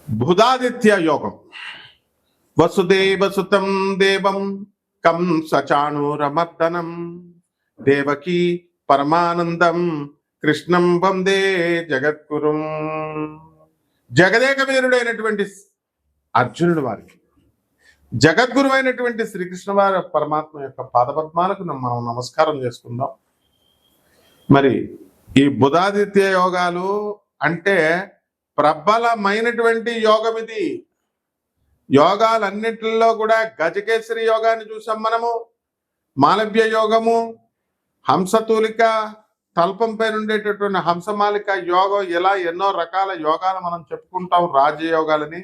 బుధాదిత్య యోగం. వసుదేవసుతం దేవం కంసచాణూరమర్దనం దేవకీ పరమానందం కృష్ణం వందే జగద్గురుం. జగదేక వీరుడైనటువంటి అర్జునుడు వారికి జగద్గురు అయినటువంటి శ్రీకృష్ణ వారి పరమాత్మ యొక్క పాదపద్మాలకు మనం నమస్కారం చేసుకుందాం. మరి ఈ బుధాదిత్య యోగాలు అంటే ప్రబలమైనటువంటి యోగం ఇది. యోగాలన్నిటిలో కూడా గజకేసరి యోగాన్ని చూసాం మనము, మాలవ్య యోగము, హంసతూలిక, తల్పం పైన ఉండేటటువంటి హంసమాలిక యోగం, ఇలా ఎన్నో రకాల యోగాలు మనం చెప్పుకుంటాం రాజయోగాలని.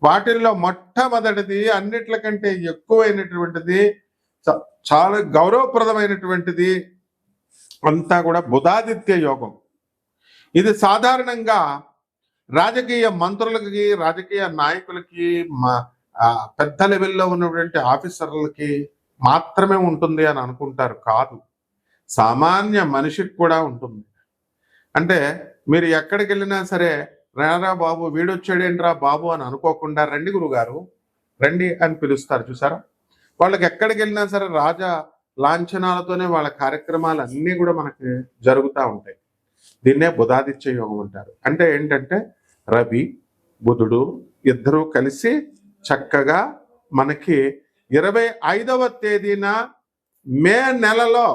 వాటిల్లో మొట్టమొదటిది, అన్నిట్లకంటే ఎక్కువైనటువంటిది, చాలా గౌరవప్రదమైనటువంటిది అంతా కూడా బుధాదిత్య యోగం. ఇది సాధారణంగా రాజకీయ మంత్రులకి, రాజకీయ నాయకులకి, పెద్ద లెవెల్లో ఉన్నటువంటి ఆఫీసర్లకి మాత్రమే ఉంటుంది అని అనుకుంటారు. కాదు, సామాన్య మనిషికి కూడా ఉంటుంది. అంటే మీరు ఎక్కడికి వెళ్ళినా సరే, రారా బాబు, వీడొచ్చాడేంట్రా బాబు అని అనుకోకుండా, రండి గురుగారు రండి అని పిలుస్తారు. చూసారా? వాళ్ళకి ఎక్కడికి వెళ్ళినా సరే రాజా లాంఛనాలతోనే వాళ్ళ కార్యక్రమాలు అన్నీ కూడా మనకి జరుగుతూ ఉంటాయి. దీన్నే బుధాదిత్య యోగం అంటారు. అంటే ఏంటంటే రవి బుధుడు ఇద్దరూ కలిసి చక్కగా మనకి 25వ తేదీన మే నెలలో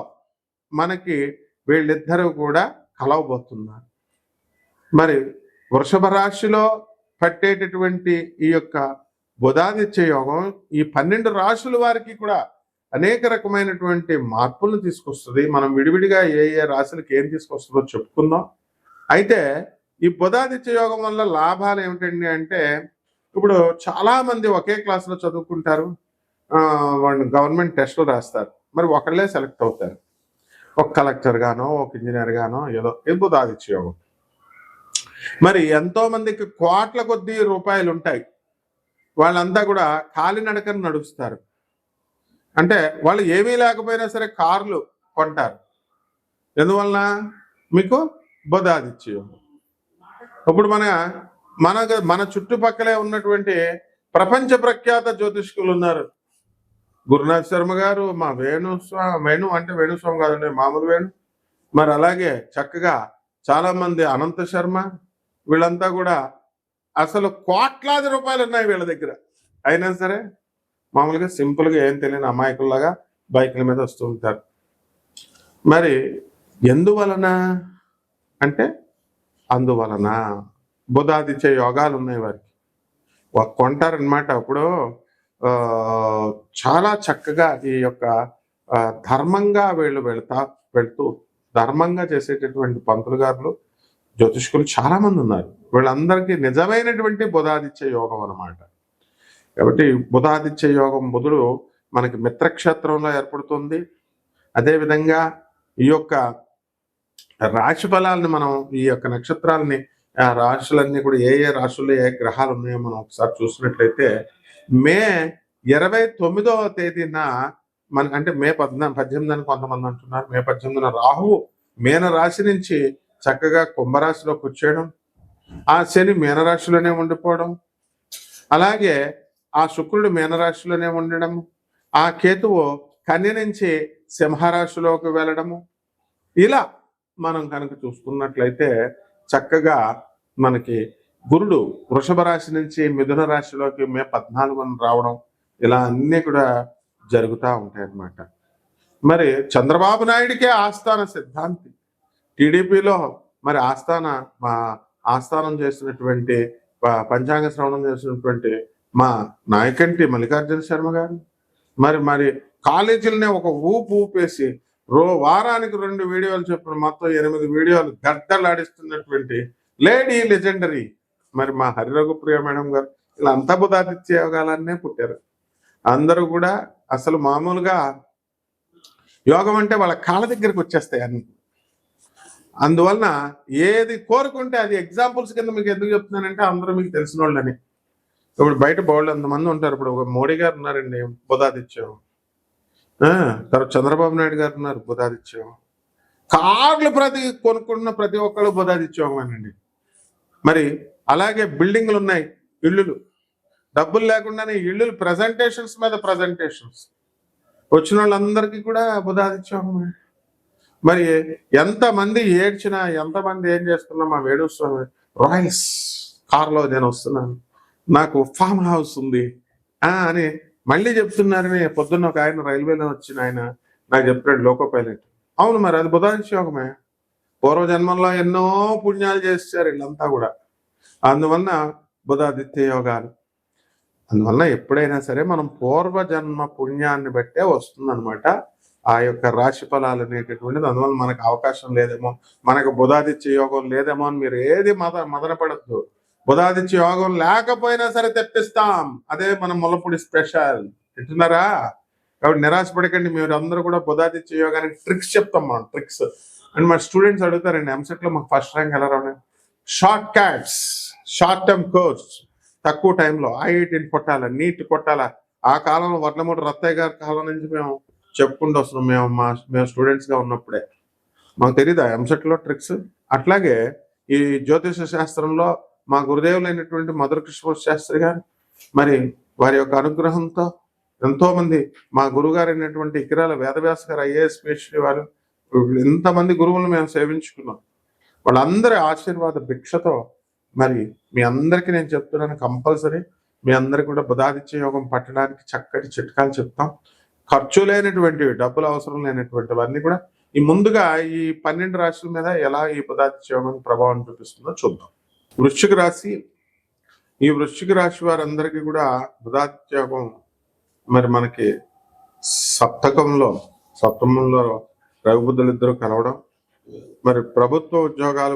మనకి వీళ్ళిద్దరూ కూడా కలవబోతున్నారు. మరి వృషభ రాశిలో పట్టేటటువంటి ఈ యొక్క బుధాదిత్య యోగం ఈ 12 రాశుల వారికి కూడా అనేక రకమైనటువంటి మార్పులను తీసుకొస్తుంది. మనం విడివిడిగా ఏ ఏ రాశులకి ఏం తీసుకొస్తుందో చెప్పుకుందాం. అయితే ఈ బుధాదిత్య యోగం వల్ల లాభాలు ఏమిటండి అంటే, ఇప్పుడు చాలా మంది ఒకే క్లాసులో చదువుకుంటారు, వాళ్ళు గవర్నమెంట్ టెస్టులు రాస్తారు, మరి ఒకళ్ళే సెలెక్ట్ అవుతారు. ఒక కలెక్టర్ గానో, ఒక ఇంజనీర్ గానో, ఏదో. ఇది బుధాదిత్య యోగం. మరి ఎంతో మందికి కోట్ల కొద్ది రూపాయలు ఉంటాయి, వాళ్ళంతా కూడా కాలినడకను నడుస్తారు. అంటే వాళ్ళు ఏమీ లేకపోయినా సరే కార్లు కొంటారు. ఎందువలన? మీకు బుధాదిత్య యోగం. ఇప్పుడు మన చుట్టుపక్కలే ఉన్నటువంటి ప్రపంచ ప్రఖ్యాత జ్యోతిష్కులు ఉన్నారు. గురునాథ్ శర్మ గారు, మా వేణు అంటే వేణుస్వామి కాదండి, మామూలు వేణు. మరి అలాగే చక్కగా చాలా మంది, అనంత శర్మ, వీళ్ళంతా కూడా అసలు కోట్లాది రూపాయలు ఉన్నాయి వీళ్ళ దగ్గర. అయినా సరే మామూలుగా సింపుల్గా ఏం తెలియని అమాయకుల్లాగా బైకుల మీద వస్తూ ఉంటారు. మరి ఎందువలన అంటే, అందువలన బుధాదిత్య యోగాలు ఉన్నాయి వారికి. కొంటారనమాట. అప్పుడు చాలా చక్కగా ఈ యొక్క ధర్మంగా వీళ్ళు వెళ్తూ ధర్మంగా చేసేటటువంటి పంతులు గారులు, జ్యోతిష్కులు చాలా మంది ఉన్నారు. వీళ్ళందరికీ నిజమైనటువంటి బుధాదిత్య యోగం అన్నమాట. కాబట్టి బుధాదిత్య యోగం, బుధుడు మనకి మిత్రక్షేత్రంలో ఏర్పడుతుంది. అదేవిధంగా ఈ యొక్క రాశి ఫలాలని మనం, ఈ యొక్క నక్షత్రాలని, ఆ రాశులన్నీ కూడా ఏ ఏ రాశుల్లో ఏ గ్రహాలు ఉన్నాయో మనం ఒకసారి చూసినట్లయితే, మే 29వ తేదీన అంటే మే 18 అని కొంతమంది అంటున్నారు, మే 18న రాహువు మీన రాశి నుంచి చక్కగా కుంభరాశిలోకి వచ్చేయడం, ఆ శని మీనరాశిలోనే ఉండిపోవడం, అలాగే ఆ శుక్రుడు మీనరాశిలోనే ఉండడం, ఆ కేతువు కన్య నుంచి సింహరాశిలోకి వెళ్ళడము. ఇలా మనం కనుక చూసుకున్నట్లయితే చక్కగా మనకి గురుడు వృషభ రాశి నుంచి మిథున రాశిలోకి మే 14న రావడం, ఇలా అన్నీ కూడా జరుగుతూ ఉంటాయి అన్నమాట. మరి చంద్రబాబు నాయుడికే ఆస్థాన సిద్ధాంతి, టీడీపీలో మరి ఆస్థానం చేసినటువంటి, పంచాంగ శ్రవణం చేసినటువంటి మా నాయకంటి మల్లికార్జున శర్మ గారు, మరి కాలేజీలనే ఒక ఊపేసి వారానికి 2 వీడియోలు చెప్పిన మొత్తం 8 వీడియోలు గద్దలాడిస్తున్నటువంటి లేడీ లెజెండరీ మరి మా హరిరఘుప్రియ మేడం గారు, ఇలా అంతా బుధాదిత్య యోగాలన్నే పుట్టారు. అందరూ కూడా అసలు మామూలుగా యోగం అంటే వాళ్ళ కాళ్ళ దగ్గరికి వచ్చేస్తాయి అన్ని. అందువలన ఏది కోరుకుంటే అది, ఎగ్జాంపుల్స్ కింద మీకు ఎందుకు చెప్తున్నానంటే, అందరూ మీకు తెలిసిన వాళ్ళని. ఇప్పుడు బయట బోల్డ్ అంతమంది ఉంటారు. ఇప్పుడు ఒక మోడీ గారు ఉన్నారండి, బుధాదిత్యం. తర్వాత చంద్రబాబు నాయుడు గారు ఉన్నారు, బుధాదిత్యం. కార్లు కొనుక్కున్న ప్రతి ఒక్కళ్ళు బుధాదిత్యోగమేనండి. మరి అలాగే బిల్డింగ్లు ఉన్నాయి, ఇళ్ళు, డబ్బులు లేకుండానే ఇళ్ళు, ప్రజెంటేషన్స్ మీద ప్రజెంటేషన్స్. వచ్చిన వాళ్ళందరికీ కూడా బుధాదిత్య యోగమే. మరి ఎంతమంది ఏడ్చినా, ఎంతమంది ఏం చేస్తున్నా, మా వేణుస్వామి రాయల్స్ కార్లో నేను వస్తున్నాను, నాకు ఫామ్ హౌస్ ఉంది అని మళ్ళీ చెప్తున్నారని పొద్దున్న ఒక ఆయన రైల్వేలో వచ్చిన ఆయన నాకు చెప్పాడు, లోకో పైలట్. అవును, మరి అది బుధాదిత్య యోగమే. పూర్వజన్మంలో ఎన్నో పుణ్యాలు చేశారు వీళ్ళంతా కూడా. అందువలన బుధాదిత్య యోగాలు. అందువల్ల ఎప్పుడైనా సరే మనం పూర్వజన్మ పుణ్యాన్ని బట్టే వస్తుందన్నమాట ఆ యొక్క రాశి ఫలాలు అనేటటువంటిది. అందువల్ల మనకు అవకాశం లేదేమో, మనకు బుధాదిత్య యోగం లేదేమో అని మీరు ఏది మదన పడద్దు. బుధాదిత్య యోగం లేకపోయినా సరే తెప్పిస్తాం. అదే మన ముల్లపూడి స్పెషల్. వింటున్నారా? కాబట్టి నిరాశపడకండి. మీరు అందరూ కూడా బుధాదిత్య యోగానికి ట్రిక్స్ చెప్తాం మనం, ట్రిక్స్. అండ్ మా స్టూడెంట్స్ అడుగుతారండి, ఎంసెట్ లో మాకు ఫస్ట్ ర్యాంక్ ఎలా రావడం? Short cuts, short term course, తక్కువ టైంలో ఐఐటీని కొట్టాలా, నీట్ కొట్టాలా. ఆ కాలంలో వడ్లమూడి రత్తయ్య గారి కాలం నుంచి మేము చెప్పుకుంటూ వస్తున్నాం. మేము స్టూడెంట్స్ గా ఉన్నప్పుడే మాకు తెలియదా ఎంసెట్ లో ట్రిక్స్. అట్లాగే ఈ జ్యోతిష శాస్త్రంలో మా గురుదేవులైనటువంటి మధుర కృష్ణ శాస్త్రి గారు, మరి వారి యొక్క అనుగ్రహంతో ఎంతో మంది, మా గురుగారు అయినటువంటి ఇకిరాల వేదవ్యాస గారు ఐఏఎస్ పిహెచ్డి వారు, ఎంతమంది గురువులను మేము సేవించుకున్నాం. వాళ్ళందరి ఆశీర్వాద భిక్షతో మరి మీ అందరికీ నేను చెప్తున్నాను, కంపల్సరీ మీ అందరికి కూడా బుధాదిత్య యోగం పట్టడానికి చక్కటి చిట్కాలు చెప్తాం. ఖర్చు లేనటువంటివి, డబ్బులు అవసరం లేనటువంటివన్నీ కూడా ఈ ముందుగా ఈ 12 రాశుల మీద ఎలా ఈ బుధాదిత్య యోగం ప్రభావం చూపిస్తుందో చూద్దాం. వృశ్చిక రాశి. ఈ వృశ్చిక రాశి వారందరికీ కూడా బుధాదిత్య యోగం మరి మనకి సప్తమంలో రవిబుద్ధులు ఇద్దరు కలవడం, మరి ప్రభుత్వ ఉద్యోగాల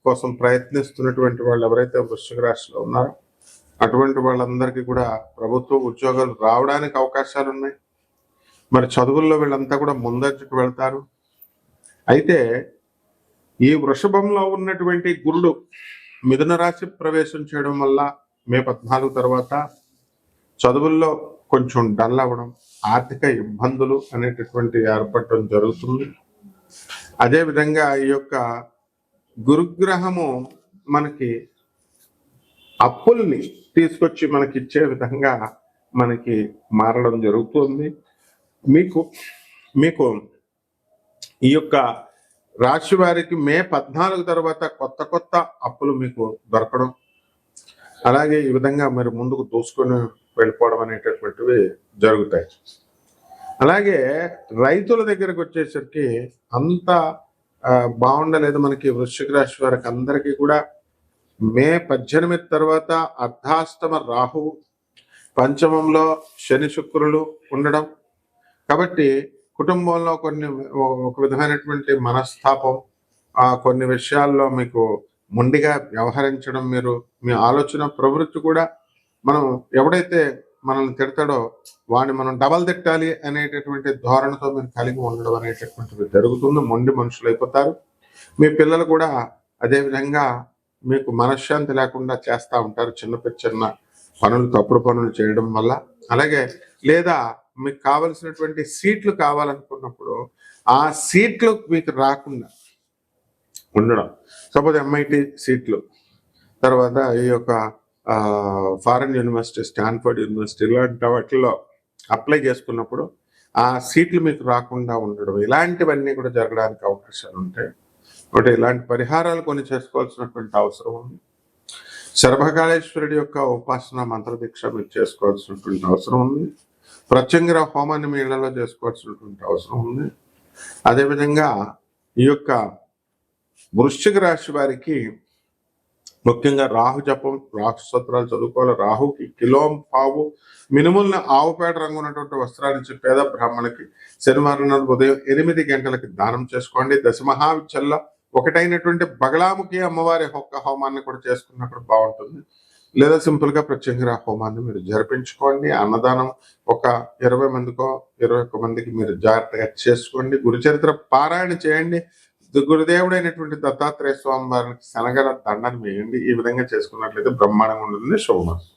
కోసం ప్రయత్నిస్తున్నటువంటి వాళ్ళు ఎవరైతే వృశ్చిక రాశిలో ఉన్నారో అటువంటి వాళ్ళందరికీ కూడా ప్రభుత్వ ఉద్యోగాలు రావడానికి అవకాశాలు ఉన్నాయి. మరి చదువుల్లో వీళ్ళంతా కూడా ముందంజకు వెళ్తారు. అయితే ఈ వృషభంలో ఉన్నటువంటి గురుడు మిథున రాశి ప్రవేశం చేయడం వల్ల మే 14 తర్వాత చదువుల్లో కొంచెం డల్ అవ్వడం, ఆర్థిక ఇబ్బందులు అనేటటువంటి ఏర్పడటం జరుగుతుంది. అదేవిధంగా ఈ యొక్క గురుగ్రహము మనకి అప్పుల్ని తీసుకొచ్చి మనకి ఇచ్చే విధంగా మనకి మారడం జరుగుతుంది. మీకు ఈ యొక్క రాశి వారికి మే 14 తర్వాత కొత్త అప్పులు మీకు దొరకడం, అలాగే ఈ విధంగా మీరు ముందుకు దూసుకొని వెళ్ళిపోవడం అనేటటువంటివి జరుగుతాయి. అలాగే రైతుల దగ్గరకు వచ్చేసరికి అంత బాగుండలేదు మనకి వృశ్చిక రాశి వారికి అందరికీ కూడా. మే 18 తర్వాత అర్ధాష్టమ రాహువు, పంచమంలో శని శుక్రులు ఉండడం, కాబట్టి కుటుంబంలో ఒక విధమైనటువంటి మనస్తాపం, కొన్ని విషయాల్లో మీకు మొండిగా వ్యవహరించడం, మీ ఆలోచన ప్రవృత్తి కూడా, మనం ఎవడైతే మనల్ని తిడతాడో వాడిని మనం డబల్ తిట్టాలి అనేటటువంటి ధోరణితో మీరు కలిగి ఉండడం అనేటటువంటిది జరుగుతుంది. మొండి మనుషులు అయిపోతారు. మీ పిల్లలు కూడా అదేవిధంగా మీకు మనశ్శాంతి లేకుండా చేస్తూ ఉంటారు, చిన్న పనులు, తప్పుడు పనులు చేయడం వల్ల. అలాగే లేదా మీకు కావలసినటువంటి సీట్లు కావాలనుకున్నప్పుడు ఆ సీట్లు మీకు రాకుండా ఉండడం. సపోజ్ ఎంఐటి సీట్లు, తర్వాత ఈ యొక్క ఫారెన్ యూనివర్సిటీ, స్టాన్ఫర్డ్ యూనివర్సిటీ, ఇలాంటి వాటిల్లో అప్లై చేసుకున్నప్పుడు ఆ సీట్లు మీకు రాకుండా ఉండడం, ఇలాంటివన్నీ కూడా జరగడానికి అవకాశాలు ఉంటాయి. ఒకటి ఇలాంటి పరిహారాలు కొన్ని చేసుకోవాల్సినటువంటి అవసరం ఉంది. సర్వకాళేశ్వరుడి యొక్క ఉపాసన మంత్రదీక్ష మీరు చేసుకోవాల్సినటువంటి అవసరం ఉంది. ప్రత్యంగిర హోమాన్ని మీ ఇళ్లలో చేసుకోవాల్సినటువంటి అవసరం ఉంది. అదేవిధంగా ఈ యొక్క వృశ్చిక రాశి వారికి ముఖ్యంగా రాహు జపం, రాహు స్తోత్రాలు చదువుకోవాలి. రాహుకి కిలోంపావు మినుములను ఆవుపేట రంగు ఉన్నటువంటి వస్త్రాలు ఇచ్చి పేద బ్రాహ్మణులకి శనివారం నాడు ఉదయం 8 గంటలకి దానం చేసుకోండి. దశమహావిద్యల్లో ఒకటైనటువంటి బగళాముఖి అమ్మవారి హోమాన్ని కూడా చేసుకున్నప్పుడు బాగుంటుంది. లేదా సింపుల్ గా ప్రత్యంగిర హోమాన్ని మీరు జరిపించుకోండి. అన్నదానం ఒక 20 మందికో 21 మందికి మీరు జాగ్రత్తగా చేసుకోండి. గురుచరిత్ర పారాయణ చేయండి. గురుదేవుడైనటువంటి దత్తాత్రేయ స్వామి వారికి శనగల దండను వేయండి. ఈ విధంగా చేసుకున్నట్లయితే బ్రహ్మాండంగా ఉంటుంది. శుభమస్తు.